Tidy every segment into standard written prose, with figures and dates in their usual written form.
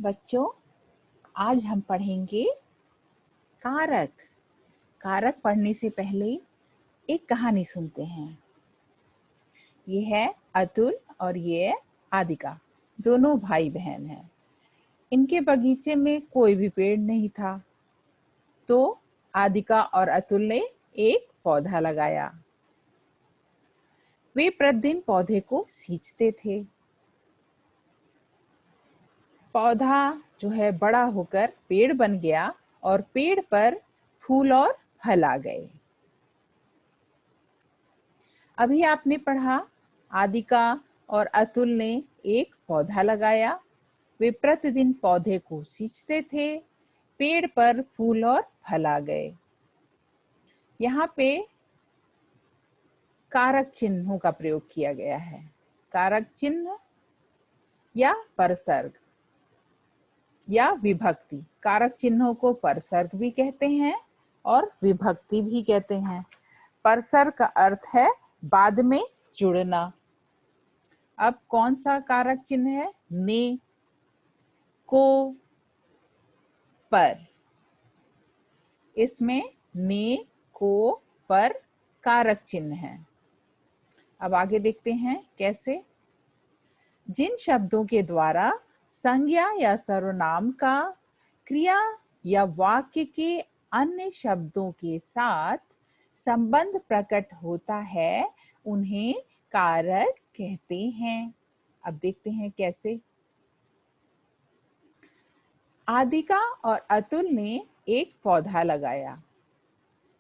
बच्चों, आज हम पढ़ेंगे कारक। कारक पढ़ने से पहले एक कहानी सुनते हैं। ये है अतुल और ये है आदिका, दोनों भाई बहन हैं। इनके बगीचे में कोई भी पेड़ नहीं था, तो आदिका और अतुल ने एक पौधा लगाया। वे प्रतिदिन पौधे को सींचते थे। पौधा जो है बड़ा होकर पेड़ बन गया और पेड़ पर फूल और फल आ गए। अभी आपने पढ़ा, आदिका और अतुल ने एक पौधा लगाया। वे प्रतिदिन पौधे को सींचते थे। पेड़ पर फूल और फल आ गए। यहाँ पे कारक चिन्हों का प्रयोग किया गया है। कारक चिन्ह या परसर्ग या विभक्ति। कारक चिन्हों को परसर्ग भी कहते हैं और विभक्ति भी कहते हैं। परसर्ग का अर्थ है बाद में जुड़ना। अब कौन सा कारक चिन्ह है? ने, को, पर। इसमें ने, को, पर कारक चिन्ह है। अब आगे देखते हैं कैसे। जिन शब्दों के द्वारा संज्ञा या सर्वनाम का क्रिया या वाक्य के अन्य शब्दों के साथ संबंध प्रकट होता है, उन्हें कारक कहते हैं। अब देखते हैं कैसे। आदिका और अतुल ने एक पौधा लगाया।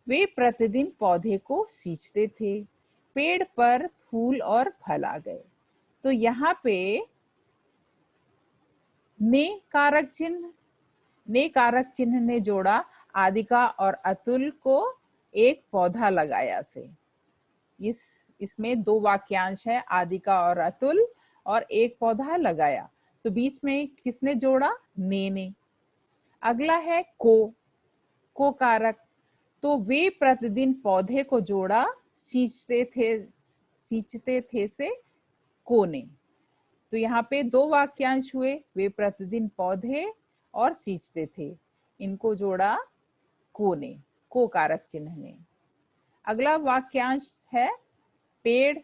वे प्रतिदिन पौधे को सींचते थे। पेड़ पर फूल और फल आ गए। तो यहाँ पे ने कारक चिन्ह ने जोड़ा आदिका और अतुल को एक पौधा लगाया से। इसमें दो वाक्यांश है, आदिका और अतुल, और एक पौधा लगाया। तो बीच में किसने जोड़ा? ने। अगला है को कारक। तो वे प्रतिदिन पौधे को जोड़ा सींचते थे से को ने। तो यहाँ पे दो वाक्यांश हुए, वे प्रतिदिन पौधे और सींचते थे। इनको जोड़ा को ने, को कारक चिन्ह ने। अगला वाक्यांश है पेड़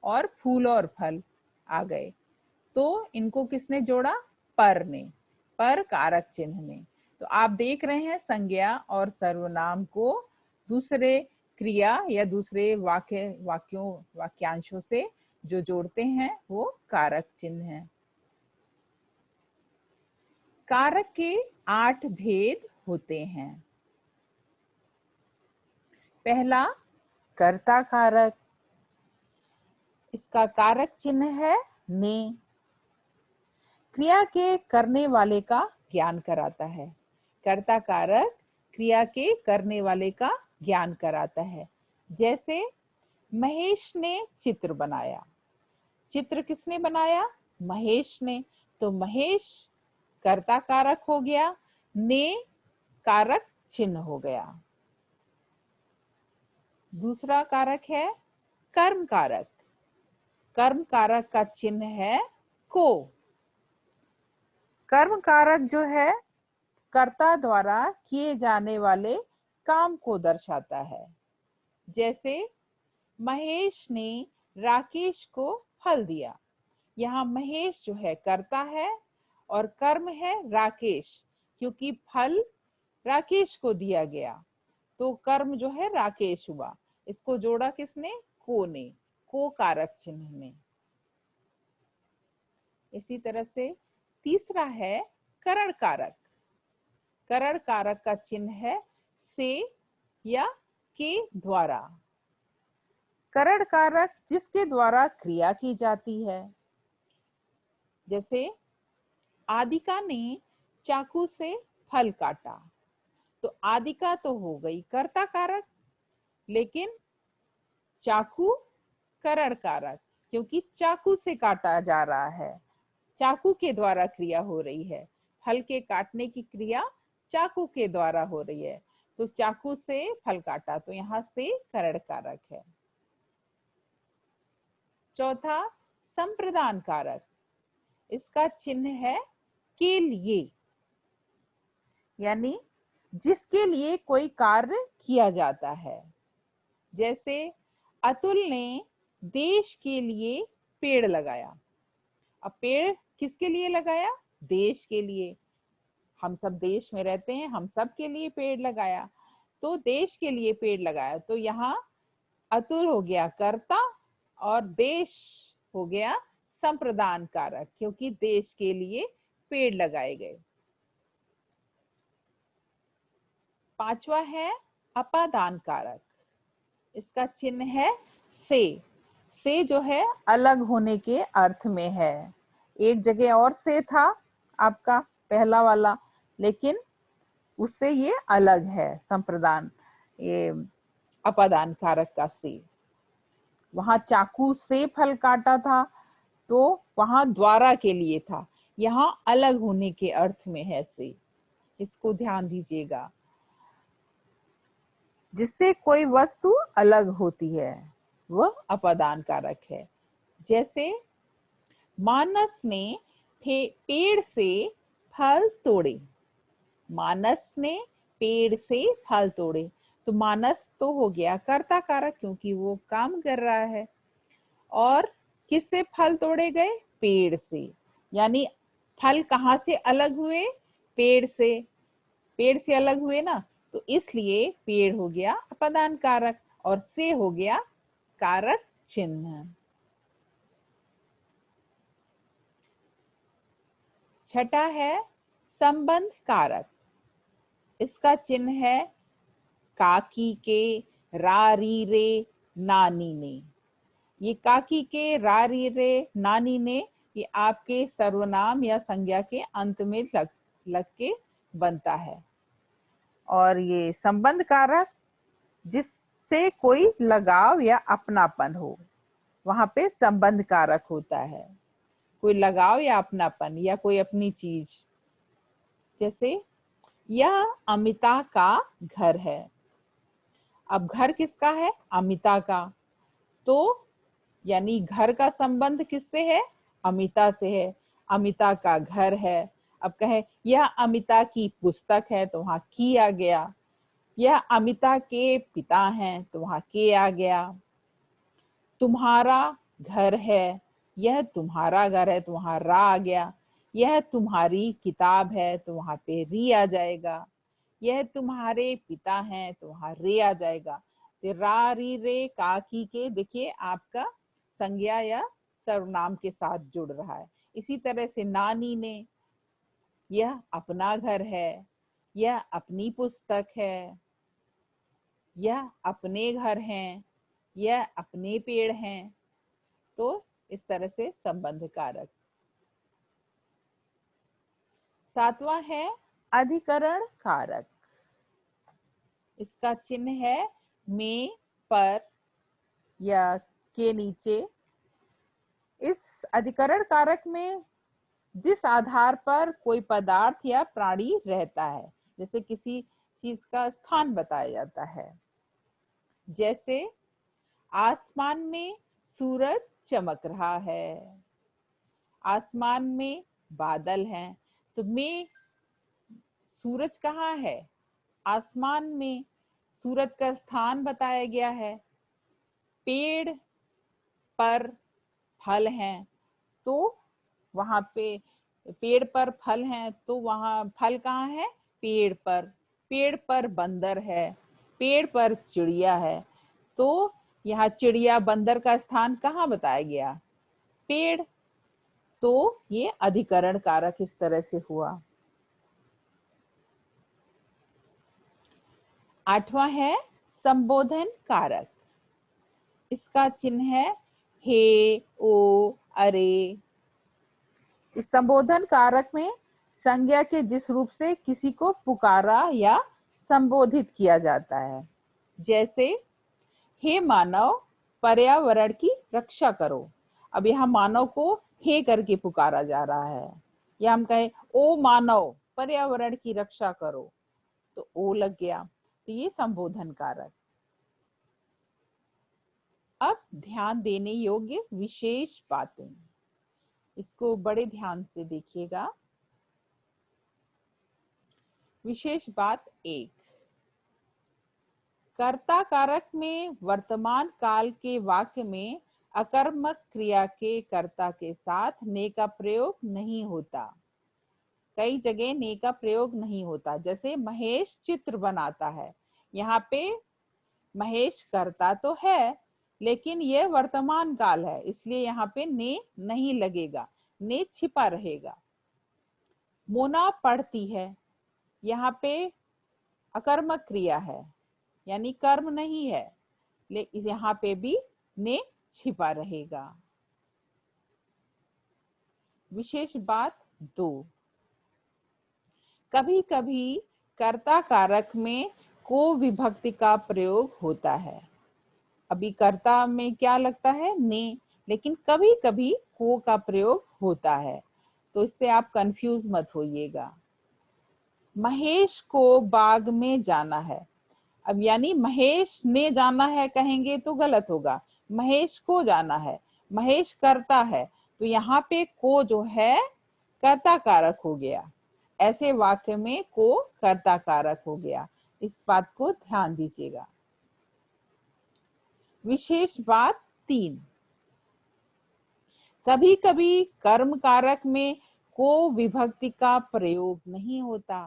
और फूल और फल आ गए। तो इनको किसने जोड़ा? पर ने, पर कारक चिन्ह ने। तो आप देख रहे हैं संज्ञा और सर्वनाम को दूसरे क्रिया या दूसरे वाक्यांशों से जो जोड़ते हैं वो कारक चिन्ह है। कारक के 8 भेद होते हैं। पहला कर्ता कारक। इसका कारक चिन्ह है ने। क्रिया के करने वाले का ज्ञान कराता है। कर्ता कारक क्रिया के करने वाले का ज्ञान कराता है। जैसे महेश ने चित्र बनाया। चित्र किसने बनाया? महेश ने। तो महेश कर्ता कारक हो गया, ने कारक चिन्ह हो गया। दूसरा कारक है कर्म कारक। कर्म कारक का चिन्ह है को। कर्म कारक जो है कर्ता द्वारा किए जाने वाले काम को दर्शाता है। जैसे महेश ने राकेश को फल दिया। यहाँ महेश जो है कर्ता है और कर्म है राकेश, क्योंकि फल राकेश को दिया गया। तो कर्म जो है राकेश हुआ। इसको जोड़ा किसने? को ने, को कारक चिन्ह ने। इसी तरह से तीसरा है करण कारक। करण कारक का चिन्ह है से या के द्वारा। करण कारक जिसके द्वारा क्रिया की जाती है। जैसे आदिका ने चाकू से फल काटा। तो आदिका तो हो गई कर्ता कारक, लेकिन चाकू करण कारक, क्योंकि चाकू से काटा जा रहा है, चाकू के द्वारा क्रिया हो रही है। फल के काटने की क्रिया चाकू के द्वारा हो रही है। तो चाकू से फल काटा, तो यहाँ से करण कारक है। चौथा संप्रदान कारक। इसका चिन्ह है के लिए, यानी जिसके लिए कोई कार्य किया जाता है। जैसे अतुल ने देश के लिए पेड़ लगाया। अब पेड़ किसके लिए लगाया? देश के लिए। हम सब देश में रहते हैं, हम सब के लिए पेड़ लगाया, तो देश के लिए पेड़ लगाया। तो यहाँ अतुल हो गया कर्ता और देश हो गया संप्रदान कारक, क्योंकि देश के लिए पेड़ लगाए गए। पांचवा है अपादान कारक। इसका चिन्ह है से। से जो है अलग होने के अर्थ में है। एक जगह और से था आपका पहला वाला, लेकिन उससे ये अलग है संप्रदान, ये अपादान कारक का से। वहां चाकू से फल काटा था तो वहां द्वारा के लिए था, यहाँ अलग होने के अर्थ में है से। इसको ध्यान दीजिएगा। जिससे कोई वस्तु अलग होती है वह अपादान कारक है। जैसे मानस ने पेड़ से फल तोड़े। मानस ने पेड़ से फल तोड़े, तो मानस तो हो गया कर्ता कारक क्योंकि वो काम कर रहा है। और किससे फल तोड़े गए? पेड़ से। यानी फल कहाँ से अलग हुए? पेड़ से। पेड़ से अलग हुए ना, तो इसलिए पेड़ हो गया अपादान कारक और से हो गया कारक चिन्ह। छठा है संबंध कारक। इसका चिन्ह है काकी के, रा री रे, नानी ने। ये काकी के, रा री रे, नानी ने, ये आपके सर्वनाम या संज्ञा के अंत में लग के बनता है। और ये संबंध कारक जिससे कोई लगाव या अपनापन हो, वहां पे संबंध कारक होता है। कोई लगाव या अपनापन या कोई अपनी चीज। जैसे यह अमिता का घर है। अब घर किसका है? अमिता का। तो यानी घर का संबंध किससे है? अमिता से है। अमिता का घर है। अब कहे यह अमिता की पुस्तक है, तो वहां की आ गया। यह अमिता के पिता हैं, तो वहां के आ गया। तुम्हारा घर है, यह तुम्हारा घर है, तो वहां रा आ गया। यह तुम्हारी किताब है, तो वहां पे री आ जाएगा। यह तुम्हारे पिता हैं, तो वहां रे आ जाएगा। तो रा री रे काकी के, देखिए आपका संज्ञा या सर्वनाम के साथ जुड़ रहा है। इसी तरह से नानी ने, यह अपना घर है, यह अपनी पुस्तक है, यह अपने घर हैं, यह अपने पेड़ हैं। तो इस तरह से संबंध कारक। सातवां है अधिकरण कारक। इसका चिन्ह है में, पर या के नीचे। इस अधिकरण कारक में जिस आधार पर कोई पदार्थ या प्राणी रहता है, जैसे किसी चीज का स्थान बताया जाता है। जैसे आसमान में सूरज चमक रहा है, आसमान में बादल हैं, तो में सूरज कहाँ है? आसमान में। सूरज का स्थान बताया गया है। पेड़ पर फल हैं, तो वहां पे पेड़ पर फल हैं, तो वहां फल कहाँ है? पेड़ पर। पेड़ पर बंदर है, पेड़ पर चिड़िया है, तो यहाँ चिड़िया बंदर का स्थान कहाँ बताया गया? पेड़। तो ये अधिकरण कारक इस तरह से हुआ। आठवां है संबोधन कारक। इसका चिन्ह है हे, ओ, अरे। इस संबोधन कारक में संज्ञा के जिस रूप से किसी को पुकारा या संबोधित किया जाता है। जैसे हे मानव, पर्यावरण की रक्षा करो। अब यहाँ मानव को हे करके पुकारा जा रहा है। या हम कहें ओ मानव, पर्यावरण की रक्षा करो, तो ओ लग गया। तो ये संबोधन कारक। अब ध्यान देने योग्य विशेष बातें, इसको बड़े ध्यान से देखिएगा। विशेष बात 1, कर्ता कारक में वर्तमान काल के वाक्य में अकर्मक क्रिया के कर्ता के साथ ने का प्रयोग नहीं होता। कई जगह ने का प्रयोग नहीं होता, जैसे महेश चित्र बनाता है। यहाँ पे महेश कर्ता तो है, लेकिन यह वर्तमान काल है, इसलिए यहाँ पे ने नहीं लगेगा, ने छिपा रहेगा। मोना पढ़ती है, यहाँ पे अकर्मक क्रिया है, यानी कर्म नहीं है, लेकिन यहाँ पे भी ने छिपा रहेगा। विशेष बात 2, कभी कभी कर्ता कारक में को विभक्ति का प्रयोग होता है। अभी कर्ता में क्या लगता है, ने, लेकिन कभी कभी को का प्रयोग होता है, तो इससे आप कंफ्यूज मत होइएगा। महेश को बाग में जाना है, अब यानी महेश ने जाना है कहेंगे तो गलत होगा, महेश को जाना है, महेश करता है, तो यहाँ पे को जो है कर्ता कारक हो गया। ऐसे वाक्य में को कर्ता कारक हो गया, इस बात को ध्यान दीजिएगा। विशेष बात 3, कभी कभी कर्म कारक में को विभक्ति का प्रयोग नहीं होता।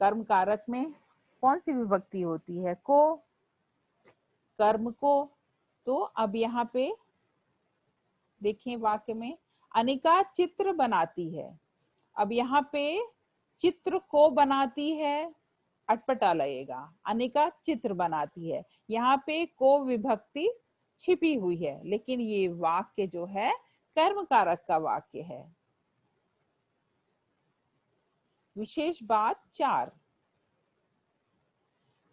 कर्म कारक में कौन सी विभक्ति होती है, को, कर्म को। तो अब यहाँ पे देखें वाक्य में, अनिका चित्र बनाती है। अब यहाँ पे चित्र को बनाती है, अटपटा लगेगा, अनिका चित्र बनाती है, यहाँ पे को विभक्ति छिपी हुई है, लेकिन ये वाक्य जो है कर्म कारक का वाक्य है। विशेष बात 4,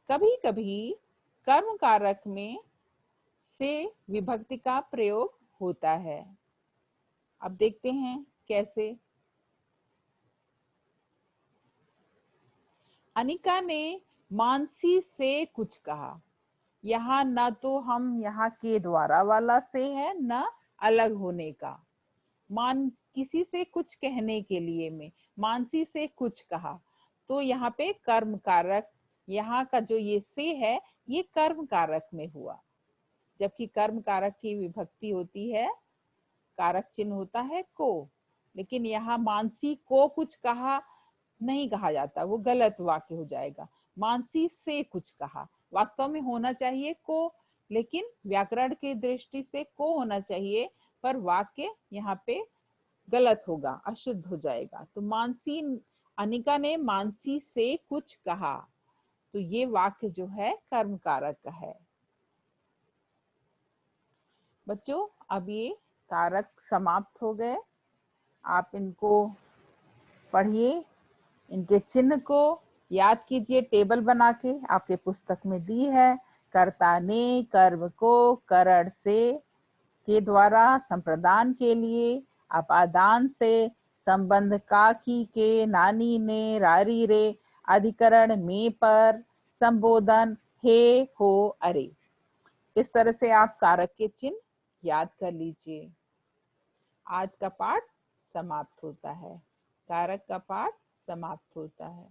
कभी कभी कर्म कारक में से विभक्ति का प्रयोग होता है। अब देखते हैं कैसे। अनिका ने मानसी से कुछ कहा, यहाँ न तो हम यहाँ के द्वारा वाला से है, न अलग होने का। मान किसी से कुछ कहने के लिए में मानसी से कुछ कहा, तो यहाँ पे कर्म कारक, यहाँ का जो ये से है ये कर्म कारक में हुआ, जबकि कर्म कारक की विभक्ति होती है, कारक चिन्ह होता है को, लेकिन यहाँ मानसी को कुछ कहा नहीं कहा जाता, वो गलत वाक्य हो जाएगा। मानसी से कुछ कहा, वास्तव में होना चाहिए को, लेकिन व्याकरण की दृष्टि से को होना चाहिए, पर वाक्य यहाँ पे गलत होगा, अशुद्ध हो जाएगा। तो मानसी, अनिका ने मानसी से कुछ कहा, तो ये वाक्य जो है कर्म कारक का है। बच्चों अब ये कारक समाप्त हो गए, आप इनको पढ़िए, इनके चिन्ह को याद कीजिए, टेबल बना के आपके पुस्तक में दी है। कर्ता ने कर्म को करण से के द्वारा संप्रदान के लिए, अपादान से संबंध का की के, नानी ने रारी रे, अधिकरण में पर, संबोधन हे हो अरे। इस तरह से आप कारक के चिन्ह याद कर लीजिए। आज का पाठ समाप्त होता है, कारक का पाठ समाप्त होता है।